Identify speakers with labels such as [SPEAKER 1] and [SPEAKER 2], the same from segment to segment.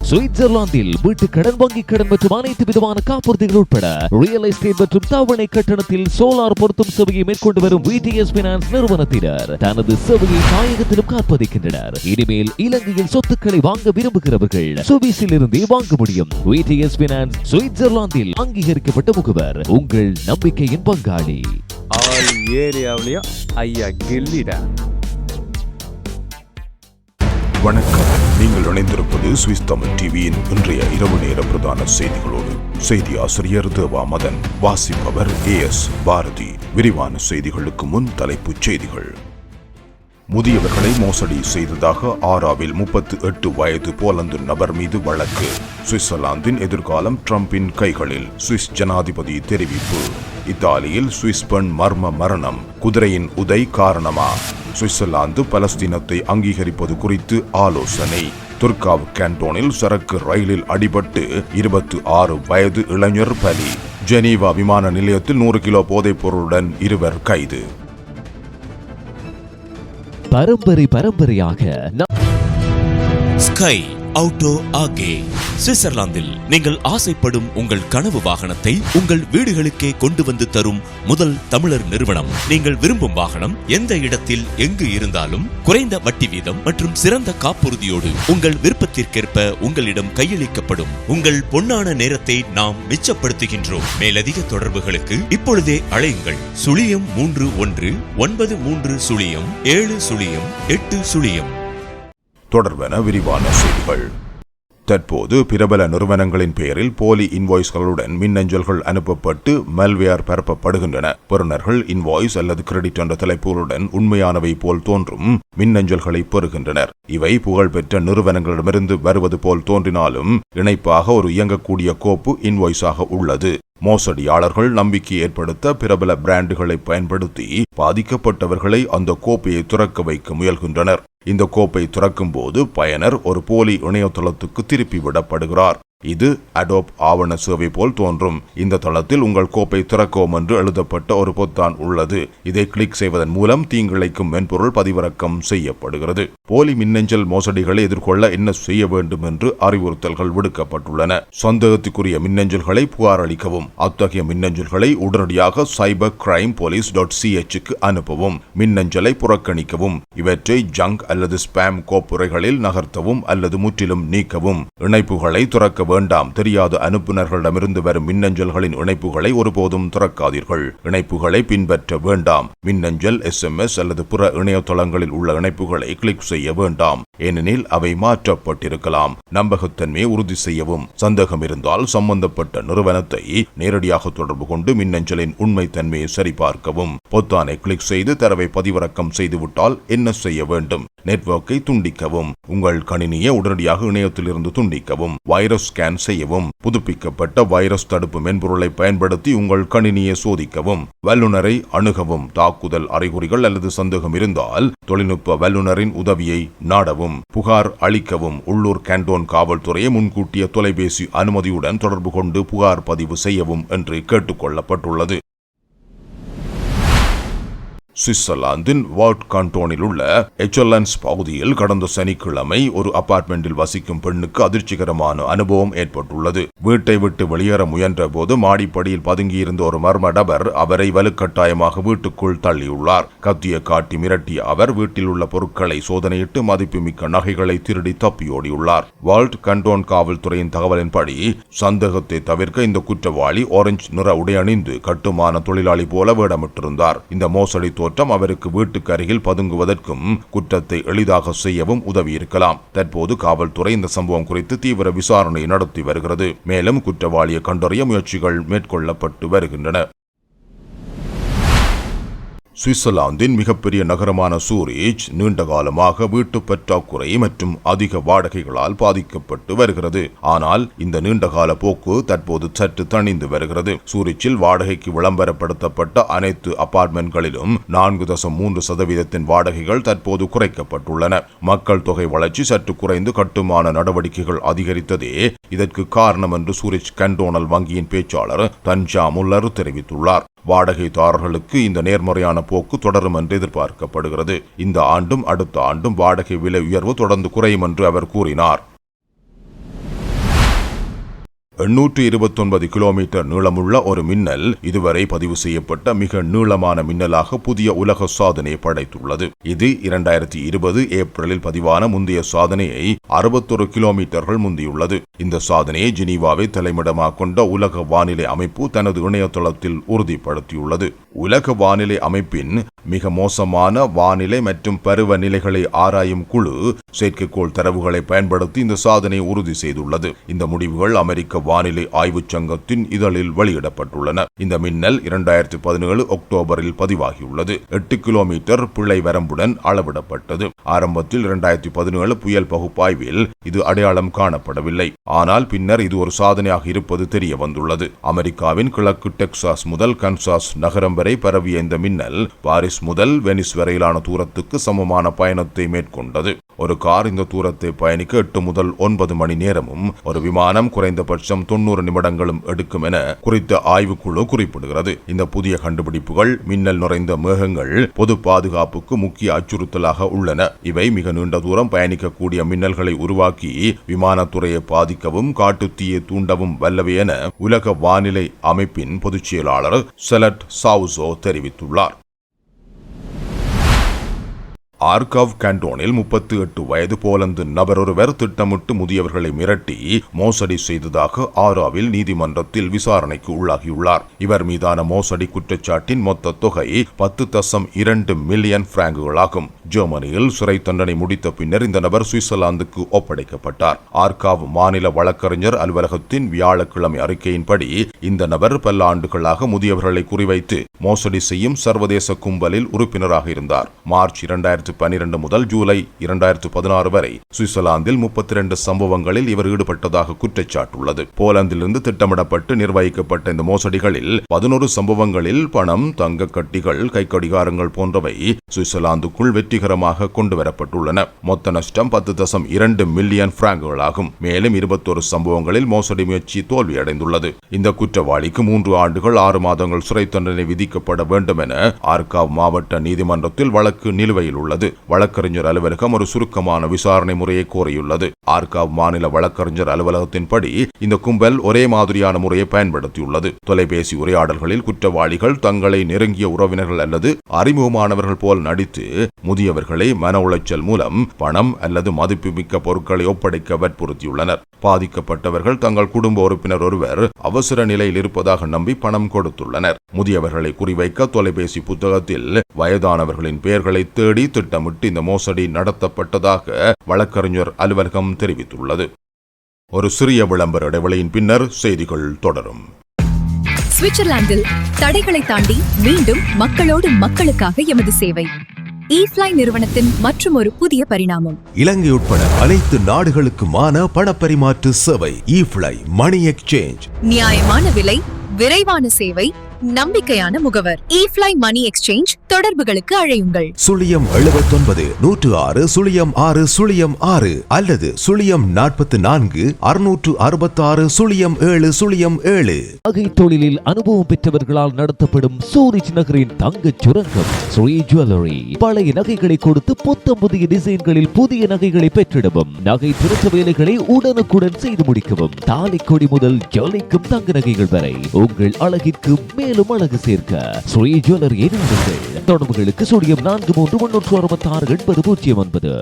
[SPEAKER 1] சுவிட்சர்லாந்தில் வீட்டு கடன், வங்கி கடன் மற்றும் அனைத்து விதமான காப்புறுதிகள் உட்பட ரியல் எஸ்டேட் மற்றும் தவணை கட்டணத்தில் சோலார் பொருத்தும் சேவையை மேற்கொண்டு வரும் VTS Finance நிறுவனத்தினர் தனது சேவையை தாயகத்திலும் காண்பிக்கின்றனர். இனிமேல் இலங்கையில் சொத்துக்களை வாங்க விரும்புகிறவர்கள் சுவிஸில் இருந்தே வாங்க முடியும். VTS Finance சுவிட்சர்லாந்தில் அங்கீகரிக்கப்பட்ட முகவர், உங்கள் நம்பிக்கையின் பங்காளி.
[SPEAKER 2] ஆல் ஏரியாவிலையும் ஐயா கில்லிடா.
[SPEAKER 3] வணக்கம். நீங்கள் இணைந்திருப்பது சுவிஸ் தமிழ் டிவியின் இன்றைய இரவு நேர பிரதான செய்திகளோடு. செய்தி ஆசிரியர் தேவா மதன், வாசிப்பவர் AS பாரதி. விரிவான செய்திகளுக்கு முன் தலைப்புச் செய்திகள். முதியவர்களை மோசடி செய்ததாக ஆராவில் 38 வயது போலந்து நபர் மீது வழக்கு. சுவிட்சர்லாந்தின் எதிர்காலம் ட்ரம்பின் கைகளில், சுவிஸ் ஜனாதிபதி தெரிவிப்பு. இத்தாலியில் சுவிஸ் பெண் மர்ம மரணம், குதிரையின் உதை காரணமா? சுவிட்சர்லாந்து பலஸ்தீனத்தை அங்கீகரிப்பது குறித்து ஆலோசனை. துர்காவ் கேண்டோனில் சரக்கு ரயிலில் அடிபட்டு 26 வயது இளைஞர் பலி. ஜெனீவா விமான நிலையத்தில் 100 கிலோ போதைப் பொருளுடன் 2 கைது.
[SPEAKER 1] பரம்பரையாக
[SPEAKER 4] ஸ்கை ஆட்டோ ஆகே. சுவிட்சர்லாந்தில் நீங்கள் ஆசைப்படும் உங்கள் கனவு வாகனத்தை உங்கள் வீடுகளுக்கே கொண்டு வந்து தரும் முதல் தமிழர் நிறுவனம். நீங்கள் விரும்பும் வாகனம் எந்த இடத்தில் எங்கு இருந்தாலும் குறைந்த வட்டி வீதம் மற்றும் சிறந்த காப்புறுதியோடு உங்கள் விருப்பத்திற்கேற்ப உங்களிடம் கையளிக்கப்படும். உங்கள் பொன்னான நேரத்தை நாம் மிச்சப்படுத்துகின்றோம். மேலதிக தொடர்புகளுக்கு இப்பொழுதே அழையுங்கள். 01 93 708.
[SPEAKER 3] தொடர்பான விரிவான செய்திகள். தற்போது பிரபல நிறுவனங்களின் பெயரில் போலி இன்வாய்ஸ்களுடன் மின்னஞ்சல்கள் அனுப்பப்பட்டு மல்வேர் பரப்பப்படுகின்றன. பெறுநர்கள் இன்வாய்ஸ் அல்லது கிரெடிட் என்ற தலைப்புகளுடன் உண்மையானவை போல் தோன்றும் மின்னஞ்சல்களை பெறுகின்றனர். இவை புகழ்பெற்ற நிறுவனங்களிடமிருந்து வருவது போல் தோன்றினாலும் இணைப்பாக ஒரு இயங்கக்கூடிய கோப்பு இன்வாய்ஸாக உள்ளது. மோசடியாளர்கள் நம்பிக்கை ஏற்படுத்த பிரபல பிராண்டுகளை பயன்படுத்தி பாதிக்கப்பட்டவர்களை அந்த கோப்பையை துறக்க வைக்க முயல்கின்றனர். இந்த கோப்பை துறக்கும் போது பயனர் ஒரு போலி இணையதளத்துக்கு திருப்பி விடப்படுகிறார். இது அடோப் ஆவண சேவை போல் தோன்றும். இந்த தளத்தில் உங்கள் கோப்பை திறக்கவும் என்று எழுதப்பட்ட ஒரு பொத்தான் உள்ளது. இதை கிளிக் செய்வதன் மூலம் தீங்கிழைக்கும் மென்பொருள் பதிவிறக்கம் செய்யப்படுகிறது. போலி மின்னஞ்சல் மோசடிகளை எதிர்கொள்ள என்ன செய்ய வேண்டும் என்று அறிவுறுத்தல்கள் விடுக்கப்பட்டுள்ளன. சந்தேகத்துக்குரிய மின்னஞ்சல்களை புகார் அளிக்கவும். அத்தகைய மின்னஞ்சல்களை உடனடியாக cybercrimepolice.ch அனுப்பவும். மின்னஞ்சலை புறக்கணிக்கவும். இவற்றை ஜங்க் அல்லது ஸ்பாம் கோப்புரைகளில் நகர்த்தவும் அல்லது முற்றிலும் நீக்கவும். இணைப்புகளை துறக்க வேண்டாம். தெரியாத அனுப்புநர்களிடமிருந்து வரும் மின்னஞ்சல்களின் இணைப்புகளை ஒருபோதும் திறக்காதீர்கள். இணைப்புகளை பின்பற்ற வேண்டாம். மின்னஞ்சல், SMS அல்லது பிற இணையதளங்களில் உள்ள இணைப்புகளை கிளிக் செய்ய வேண்டாம். ஏனெனில் அவை மாற்றப்பட்டிருக்கலாம். நம்பகத்தன்மையை உறுதி செய்யவும். சந்தேகம் இருந்தால் சம்பந்தப்பட்ட நிறுவனத்தை நேரடியாக தொடர்பு கொண்டு மின்னஞ்சலின் உண்மை தன்மையை சரிபார்க்கவும். பொத்தானை கிளிக் செய்து தரவை பதிவிறக்கம் செய்துவிட்டால் என்ன செய்ய வேண்டும்? நெட்வொர்க்கை துண்டிக்கவும். உங்கள் கணினியை உடனடியாக இணையத்திலிருந்து துண்டிக்கவும். வைரஸ் ஸ்கேன் செய்யவும். புதுப்பிக்கப்பட்ட வைரஸ் தடுப்பு மென்பொருளை பயன்படுத்தி உங்கள் கணினியை சோதிக்கவும். வல்லுநரை அணுகவும். தாக்குதல் அறிகுறிகள் அல்லது சந்தேகம் இருந்தால் தொழில்நுட்ப வல்லுநரின் உதவியை நாடவும். புகார் அளிக்கவும். உள்ளூர் கேண்டோன் காவல்துறையை முன்கூட்டிய தொலைபேசி அனுமதியுடன் தொடர்பு கொண்டு புகார் பதிவு செய்யவும் என்று கேட்டுக்கொள்ளப்பட்டுள்ளது. சுவிட்சர்லாந்தின் வால்ட் கண்டோனில் உள்ள எச்சலன்ஸ் பகுதியில் கடந்த சனிக்கிழமை ஒரு அபார்ட்மெண்டில் வசிக்கும் பெண்ணுக்கு அதிர்ச்சிகரமான அனுபவம் ஏற்பட்டுள்ளது. வீட்டை விட்டு வெளியேற முயன்ற போது மாடிப்படியில் பதுங்கியிருந்த ஒரு மர்ம நபர் அவரை வலுக்கட்டாயமாக வீட்டுக்குள் தள்ளியுள்ளார். கத்தியை காட்டி மிரட்டிய அவர் வீட்டில் உள்ள பொருட்களை சோதனையிட்டு மதிப்புமிக்க நகைகளை திருடி தப்பியோடியுள்ளார். வால்ட் கண்டோன் காவல்துறையின் தகவலின்படி சந்தேகத்தை தவிர்க்க இந்த குற்றவாளி ஆரஞ்சு நிற உடை அணிந்து கட்டுமான தொழிலாளி போல வேடமிட்டிருந்தார். இந்த மோசடி தோற்றம் அவருக்கு வீட்டுக்கு அருகில் பதுங்குவதற்கும் குற்றத்தை எளிதாக செய்யவும் உதவியிருக்கலாம். தற்போது காவல்துறை இந்த சம்பவம் குறித்து தீவிர விசாரணை நடத்தி வருகிறது. மேலும் குற்றவாளியை கண்டறிய முயற்சிகள் மேற்கொள்ளப்பட்டு வருகின்றன. சுவிட்சர்லாந்தின் மிகப்பெரிய நகரமான சூரிச் நீண்ட காலமாக வீட்டு பற்றாக்குறை மற்றும் அதிக வாடகைகளால் பாதிக்கப்பட்டு வருகிறது. ஆனால் இந்த நீண்டகால போக்கு தற்போது சற்று தணிந்து வருகிறது. சூரிச்சில் வாடகைக்கு விளம்பரப்படுத்தப்பட்ட அனைத்து அபார்ட்மெண்ட்களிலும் 4.3% வாடகைகள் தற்போது குறைக்கப்பட்டுள்ளன. மக்கள் தொகை வளர்ச்சி சற்று குறைந்து கட்டுமான நடவடிக்கைகள் அதிகரித்ததே இதற்கு காரணம் என்று சூரிச் கண்டோனல் வங்கியின் பேச்சாளர் தன்ஜா முல்லர் தெரிவித்துள்ளார். வாடகைதாரர்களுக்கு இந்த நேர்மறையான போக்கு தொடரும் என்று எதிர்பார்க்கப்படுகிறது. இந்த ஆண்டும் அடுத்த ஆண்டும் வாடகை விலை உயர்வு தொடர்ந்து குறையும் என்று அவர் கூறினார். 829 கிலோமீட்டர் நீளமுள்ள ஒரு மின்னல் இதுவரை பதிவு செய்யப்பட்ட மிக நீளமான மின்னலாக புதிய உலக சாதனை படைத்துள்ளது. இது 2020 ஏப்ரலில் பதிவான முந்தைய சாதனையை 61 கிலோமீட்டர்கள் முந்தியுள்ளது. இந்த சாதனையை ஜெனீவாவை தலைமையிடமாக கொண்ட உலக வானிலை அமைப்பு தனது இணையதளத்தில் உறுதிப்படுத்தியுள்ளது. உலக வானிலை அமைப்பின் மிக மோசமான வானிலை மற்றும் பருவநிலைகளை ஆராயும் குழு செயற்கைக்கோள் தரவுகளை பயன்படுத்தி இந்த சாதனையை உறுதி செய்துள்ளது. இந்த முடிவுகள் அமெரிக்க வானிலை ஆய்வு சங்கத்தின் இதழில் வெளியிடப்பட்டுள்ளன. இந்த மின்னல் 2017 அக்டோபரில் பதிவாகியுள்ளது. 8 கிலோமீட்டர் பிழை வரம்புடன் அளவிடப்பட்டது. ஆரம்பத்தில் 2017 புயல் பகுப்பாய்வில் இது அடையாளம் காணப்படவில்லை. ஆனால் பின்னர் இது ஒரு சாதனையாக இருப்பது தெரிய வந்துள்ளது. அமெரிக்காவின் கிழக்கு டெக்சாஸ் முதல் கன்சாஸ் நகரம் வரை பரவிய இந்த மின்னல் பாரிஸ் முதல் வெனிஸ் வரையிலான தூரத்துக்கு சமமான பயணத்தை மேற்கொண்டது. ஒரு கார் இந்த தூரத்தை பயணிக்க 8 முதல் 9 மணி நேரமும் ஒரு விமானம் குறைந்தபட்சம் 90 நிமிடங்களும் எடுக்கும் என குறித்த ஆய்வுக்குழு குறிப்பிடுகிறது. இந்த புதிய கண்டுபிடிப்புகள் மின்னல் நிறைந்த மேகங்கள் பொது பாதுகாப்புக்கு முக்கிய அச்சுறுத்தலாக உள்ளன. இவை மிக நீண்ட தூரம் பயணிக்கக்கூடிய மின்னல்களை உருவாக்கி விமானத்துறையை பாதிக்கவும் காட்டுத்தீயை தூண்டவும் வல்லவை என உலக வானிலை அமைப்பின் பொதுச் செயலாளர் செலட் சாவுசோ தெரிவித்துள்ளார். ஆர்காவ் கண்டோனில் 38 வயது போலந்து நபர் ஒருவர் திட்டமிட்டு முதியவர்களை மிரட்டி மோசடி செய்ததாக ஆராவில் நீதிமன்றத்தில் விசாரணைக்கு உள்ளாகியுள்ளார். இவர் மீதான மோசடி குற்றச்சாட்டின் மொத்த தொகை 10.2 மில்லியன் பிராங்குகளாகும். ஜெர்மனியில் சிறை தண்டனை முடித்த பின்னர் இந்த நபர் சுவிட்சர்லாந்துக்கு ஒப்படைக்கப்பட்டார். ஆர்காவ் மாநில வழக்கறிஞர் அலுவலகத்தின் வியாழக்கிழமை அறிக்கையின்படி இந்த நபர் பல ஆண்டுகளாக முதியவர்களை குறிவைத்து மோசடி செய்யும் சர்வதேச கும்பலில் உறுப்பினராக இருந்தார். மார்ச் 2012 முதல் ஜூலை 2016 வரை சுவிட்சர்லாந்தில் 32 சம்பவங்களில் இவர் ஈடுபட்டதாக குற்றச்சாட்டுள்ளது. போலந்திலிருந்து திட்டமிடப்பட்டு நிர்வகிக்கப்பட்ட இந்த மோசடிகளில் 11 சம்பவங்களில் பணம், தங்க கட்டிகள், கைக்கடிகாரங்கள் போன்றவை சுவிட்சர்லாந்துக்குள் வெற்றிகரமாக கொண்டுவரப்பட்டுள்ளன. மொத்த நஷ்டம் 10.2 மில்லியன் பிராங்குகளாகும். மேலும் 21 சம்பவங்களில் மோசடி முயற்சி தோல்வியடைந்துள்ளது. இந்த குற்றவாளிக்கு 3 ஆண்டுகள் 6 மாதங்கள் சிறை தண்டனை விதிக்கப்பட வேண்டும் என ஆர்காவ் மாவட்ட நீதிமன்றத்தில் வழக்கு நிலுவையில் உள்ளது. வழக்கறிஞர் அலுவலகம் ஒரு சுருக்கமான விசாரணை முறையை கோரியுள்ளது. ஆர்காவ் மாநில வழக்கறிஞர் அலுவலகத்தின்படி இந்த கும்பல் ஒரே மாதிரியான முறையை பயன்படுத்தியுள்ளது. தொலைபேசி உரையாடல்களில் குற்றவாளிகள் தங்களை நெருங்கிய உறவினர்கள் அல்லது அறிமுகமானவர்கள் போல் நடித்து முதியவர்களை மன உளைச்சல் மூலம் பணம் அல்லது மதிப்புமிக்க பொருட்களை ஒப்படைக்க வற்புறுத்தியுள்ளனர். பாதிக்கப்பட்டவர்கள் தங்கள் குடும்ப உறுப்பினர் ஒருவர் அவசர நிலையில் இருப்பதாக நம்பி பணம் கொடுத்துள்ளனர். முதியவர்களை குறிவைக்க தொலைபேசி புத்தகத்தில் வயதானவர்களின் பெயர்களை தேடி திட்டமிட்டு இந்த மோசடி நடத்தப்பட்டதாக வழக்கறிஞர் அலுவலகம் தெரிவித்துள்ளது. ஒரு சிறிய விளம்பர இடைவெளியின் பின்னர் செய்திகள் தொடரும்.
[SPEAKER 5] சுவிட்சர்லாந்தில் தடைகளை தாண்டி மீண்டும் மக்களோடு மக்களுக்காக எமது சேவை. ஈஃப்ளை நிறுவனத்தின் மற்றும் ஒரு புதிய பரிணாமம்.
[SPEAKER 6] இலங்கை உட்பட அனைத்து நாடுகளுக்குமான பணப்பரிமாற்று சேவை ஈஃப்ளை மணி எக்ஸ்சேஞ்ச்.
[SPEAKER 5] நியாயமான விலை, விரைவான சேவை, நம்பிக்கையான முகவர். ஈஃப்ளை மணி எக்ஸ்சேஞ்ச். தொடர்புகளுக்கு அழையுங்கள்
[SPEAKER 6] 079 106 06 06 அல்லது 044 666 0707.
[SPEAKER 1] நகை தொழிலில் அனுபவம் பெற்றவர்களால் நடத்தப்படும் சூரிச் நகரின் தங்கச் சுரங்கம் ஸ்ரீ ஜுவல்லரி. பழைய நகைகளை கொடுத்து புத்தம் புதிய டிசைன்களில் புதிய நகைகளை பெற்றிடவும், நகை திருத்த வேலைகளை உடனுக்குடன் செய்து முடிக்கவும், தாலிக்கொடி முதல் ஜொலிக்கும் தங்க நகைகள் வரை உங்கள் அழகிற்கு மேலும் அழகு சேர்க்க ஸ்ரீ ஜுவல்லரியை நாடுங்கள். தொடர்புகளுக்கு 033668009.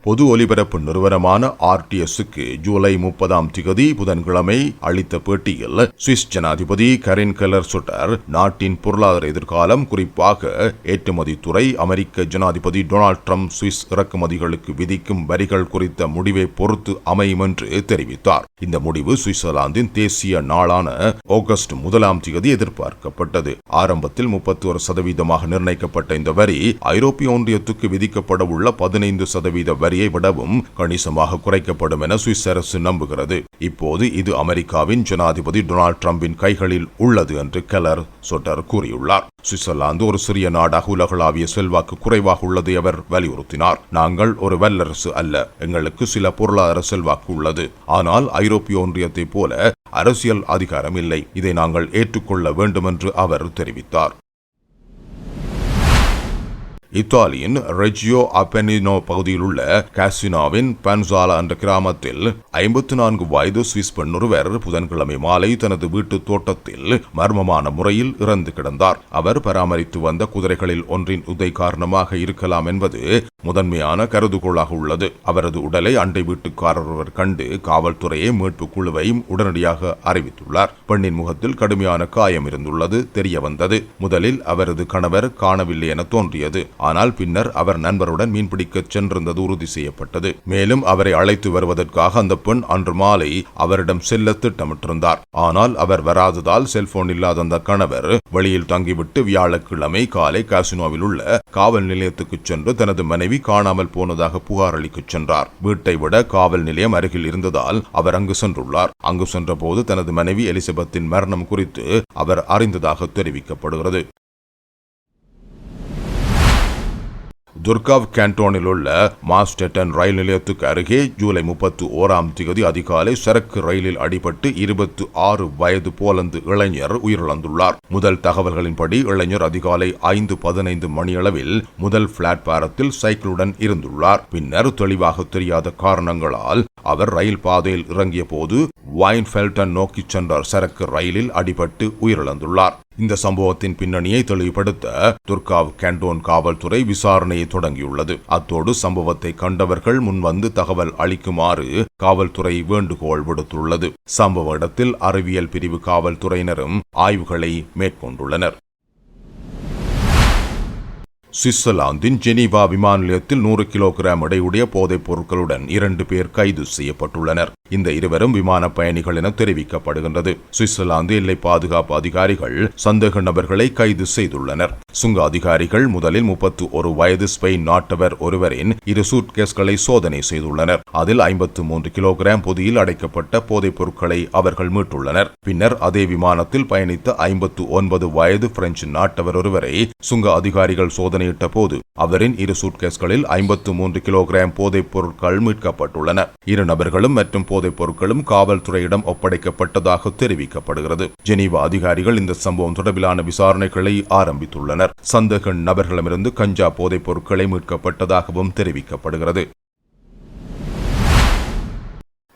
[SPEAKER 3] பொது ஒலிபரப்பு நிறுவனமான RTSக்கு ஜூலை 30 புதன்கிழமை அளித்த பேட்டியில் சுவிஸ் ஜனாதிபதி கரின் கெல்லர் சுட்டர் நாட்டின் பொருளாதார எதிர்காலம், குறிப்பாக ஏற்றுமதி துறை, அமெரிக்க ஜனாதிபதி டொனால்ட் ட்ரம்ப் சுவிஸ் இறக்குமதிகளுக்கு விதிக்கும் வரிகள் குறித்த முடிவை பொறுத்து அமையும் என்று தெரிவித்தார். இந்த முடிவு சுவிட்சர்லாந்தின் தேசிய நாளான ஆகஸ்ட் 1 எதிர்பார்க்கப்பட்டது. ஆரம்பத்தில் 31% நிர்ணயிக்கப்பட்ட இந்த வரி ஐரோப்பிய ஒன்றியத்துக்கு விதிக்கப்பட உள்ள 15% வரி விடவும் கணிசமாக குறைக்கப்படும் என சுவிஸ் அரசு நம்புகிறது. இப்போது இது அமெரிக்காவின் ஜனாதிபதி டொனால்ட் ட்ரம்பின் கைகளில் உள்ளது என்று கெல்லர் சொட்டர் கூறியுள்ளார். சுவிட்சர்லாந்து ஒரு சிறிய நாடாக உலகளாவிய செல்வாக்கு குறைவாக உள்ளதை அவர் வலியுறுத்தினார். நாங்கள் ஒரு வல்லரசு அல்ல, எங்களுக்கு சில பொருளாதார செல்வாக்கு உள்ளது, ஆனால் ஐரோப்பிய ஒன்றியத்தை போல அரசியல் அதிகாரம் இல்லை. இதை நாங்கள் ஏற்றுக்கொள்ள வேண்டும் என்று அவர் தெரிவித்தார். இத்தாலியின் ரெஜியோ அப்பெனினோ பகுதியில் உள்ள காசினோவின் பன்சாலா என்ற கிராமத்தில் 54 வயது சுவிஸ் பெண் ஒருவர் புதன்கிழமை மாலை தனது வீட்டு தோட்டத்தில் மர்மமான முறையில் இறந்து கிடந்தார். அவர் பராமரித்து வந்த குதிரைகளில் ஒன்றின் உதை காரணமாக இருக்கலாம் என்பது முதன்மையான கருதுகோளாக உள்ளது. அவரது உடலை அண்டை வீட்டுக்காரர் ஒருவர் கண்டு காவல்துறையை மீட்பு குழுவையும் உடனடியாக அறிவித்துள்ளார். பெண்ணின் முகத்தில் கடுமையான காயம் இருந்துள்ளது தெரிய வந்தது. முதலில் அவரது கணவர் காணவில்லை என தோன்றியது. ஆனால் பின்னர் அவர் நண்பருடன் மீன்பிடிக்க சென்றிருந்தது உறுதி செய்யப்பட்டது. மேலும் அவரை அழைத்து வருவதற்காக அந்த பெண் அன்று மாலை அவரிடம் செல்ல திட்டமிட்டிருந்தார். ஆனால் அவர் வராததால் செல்போன் இல்லாத அந்த கணவர் வெளியில் தங்கிவிட்டு வியாழக்கிழமை காலை காசினோவில் உள்ள காவல் நிலையத்துக்கு சென்று தனது மனைவி காணாமல் போனதாக புகார் அளிக்க சென்றார். வீட்டை விட காவல் நிலையம் அருகில் இருந்ததால் அவர் அங்கு சென்றுள்ளார். அங்கு சென்றபோது தனது மனைவி எலிசபெத்தின் மரணம் குறித்து அவர் அறிந்ததாக தெரிவிக்கப்படுகிறது. துர்காவ் கேண்டோனில் உள்ள மாஸ்டெட்டன் ரயில் நிலையத்துக்கு அருகே ஜூலை 31 அதிகாலை சரக்கு ரயிலில் அடிபட்டு 26 வயது போலந்து இளைஞர் உயிரிழந்துள்ளார். முதல் தகவல்களின்படி இளைஞர் அதிகாலை 5:15 மணியளவில் முதல் பிளாட்பாரத்தில் சைக்கிளுடன் இருந்துள்ளார். பின்னர் தெளிவாக தெரியாத காரணங்களால் அவர் ரயில் பாதையில் இறங்கிய போது வைன்ஃபெல்டன் நோக்கி சென்ற சரக்கு ரயிலில் அடிபட்டு உயிரிழந்துள்ளார். இந்த சம்பவத்தின் பின்னணியை தெளிவுபடுத்த துர்காவ் கேண்டோன் காவல்துறை விசாரணையை தொடங்கியுள்ளது. அத்தோடு சம்பவத்தை கண்டவர்கள் முன்வந்து தகவல் அளிக்குமாறு காவல்துறை வேண்டுகோள் விடுத்துள்ளது. சம்பவ இடத்தில் அறிவியல் பிரிவு காவல்துறையினரும் ஆய்வுகளை மேற்கொண்டுள்ளனர். சுவிட்சர்லாந்தின் ஜெனீவா விமான நிலையத்தில் 100 கிலோகிராம் எடையுடைய போதைப் பொருட்களுடன் 2 பேர் கைது செய்யப்பட்டுள்ளனர். இந்த இருவரும் விமான பயணிகள் என தெரிவிக்கப்படுகின்றது. சுவிட்சர்லாந்து எல்லை பாதுகாப்பு அதிகாரிகள் சந்தேக நபர்களை கைது செய்துள்ளனர். சுங்க அதிகாரிகள் முதலில் 31 வயது ஸ்பெயின் நாட்டவர் ஒருவரின் 2 சூட்கேஸ்களை சோதனை செய்துள்ளனர். அதில் 53 கிலோகிராம் பொதியில் அடைக்கப்பட்ட போதைப் பொருட்களை அவர்கள் மீட்டுள்ளனர். பின்னர் அதே விமானத்தில் பயணித்த 59 வயது பிரெஞ்சு நாட்டவர் ஒருவரை சுங்க அதிகாரிகள் சோதனையிட்ட போது அவரின் 2 சூட்கேஸ்களில் 53 கிலோகிராம் போதைப் பொருட்கள் மீட்கப்பட்டுள்ளன. 2 நபர்களும் மற்றும் போதைப் பொருட்களும் காவல்துறையிடம் ஒப்படைக்கப்பட்டதாக தெரிவிக்கப்படுகிறது. ஜெனீவா அதிகாரிகள் இந்த சம்பவம் தொடர்பிலான விசாரணைகளை ஆரம்பித்துள்ளனர். சந்தேக நபர்களிடமிருந்து கஞ்சா போதைப் பொருட்களை மீட்கப்பட்டதாகவும் தெரிவிக்கப்படுகிறது.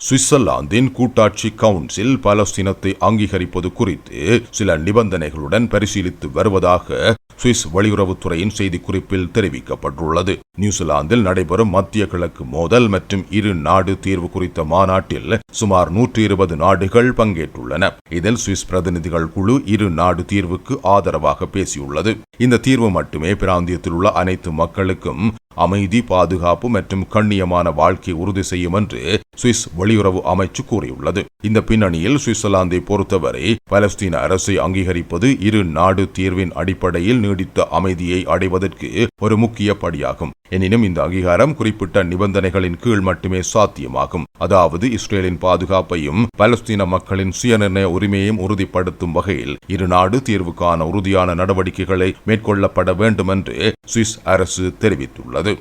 [SPEAKER 3] சுவிட்சர்லாந்தின் கூட்டாட்சி கவுன்சில் பாலஸ்தீனத்தை அங்கீகரிப்பது குறித்து சில நிபந்தனைகளுடன் பரிசீலித்து வருவதாக சுவிஸ் வெளியுறவுத்துறையின் செய்திக்குறிப்பில் தெரிவிக்கப்பட்டுள்ளது. நியூசிலாந்தில் நடைபெறும் மத்திய கிழக்கு மோதல் மற்றும் இரு நாடு தீர்வு குறித்த மாநாட்டில் சுமார் 120 நாடுகள் பங்கேற்றுள்ளன. இதில் சுவிஸ் பிரதிநிதிகள் குழு இரு நாடு தீர்வுக்கு ஆதரவாக பேசியுள்ளது. இந்த தீர்வு மட்டுமே பிராந்தியத்தில் உள்ள அனைத்து மக்களுக்கும் அமைதி, பாதுகாப்பு மற்றும் கண்ணியமான வாழ்க்கை உறுதி செய்யும் என்று சுவிஸ் வெளியுறவு அமைச்சு கூறியுள்ளது. இந்த பின்னணியில் சுவிட்சர்லாந்தை பொறுத்தவரை பாலஸ்தீன அரசை அங்கீகரிப்பது இரு நாடு தீர்வின் அடிப்படையில் நீடித்த அமைதியை அடைவதற்கு ஒரு முக்கிய படியாகும். எனினும் இந்த அங்கீகாரம் குறிப்பிட்ட நிபந்தனைகளின் கீழ் மட்டுமே சாத்தியமாகும். அதாவது இஸ்ரேலின் பாதுகாப்பையும் பாலஸ்தீன மக்களின் சுயநிர்ணய உரிமையையும் உறுதிப்படுத்தும் வகையில் இரு நாடு தீர்வுக்கான உறுதியான நடவடிக்கைகளை மேற்கொள்ளப்பட வேண்டும் என்று சுவிஸ் அரசு தெரிவித்துள்ளது.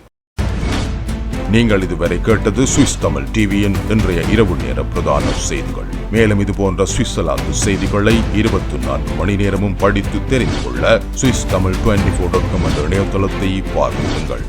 [SPEAKER 3] நீங்கள் இதுவரை கேட்டது சுவிஸ் தமிழ் டிவியின் இன்றைய இரவு நேர பிரதான செய்திகள். மேலும் இதுபோன்ற சுவிட்சர்லாந்து செய்திகளை 24 மணி நேரமும் படித்து தெரிந்து கொள்ள சுவிஸ் தமிழ் 24.com என்ற இணையதளத்தை பார்வையிடுங்கள்.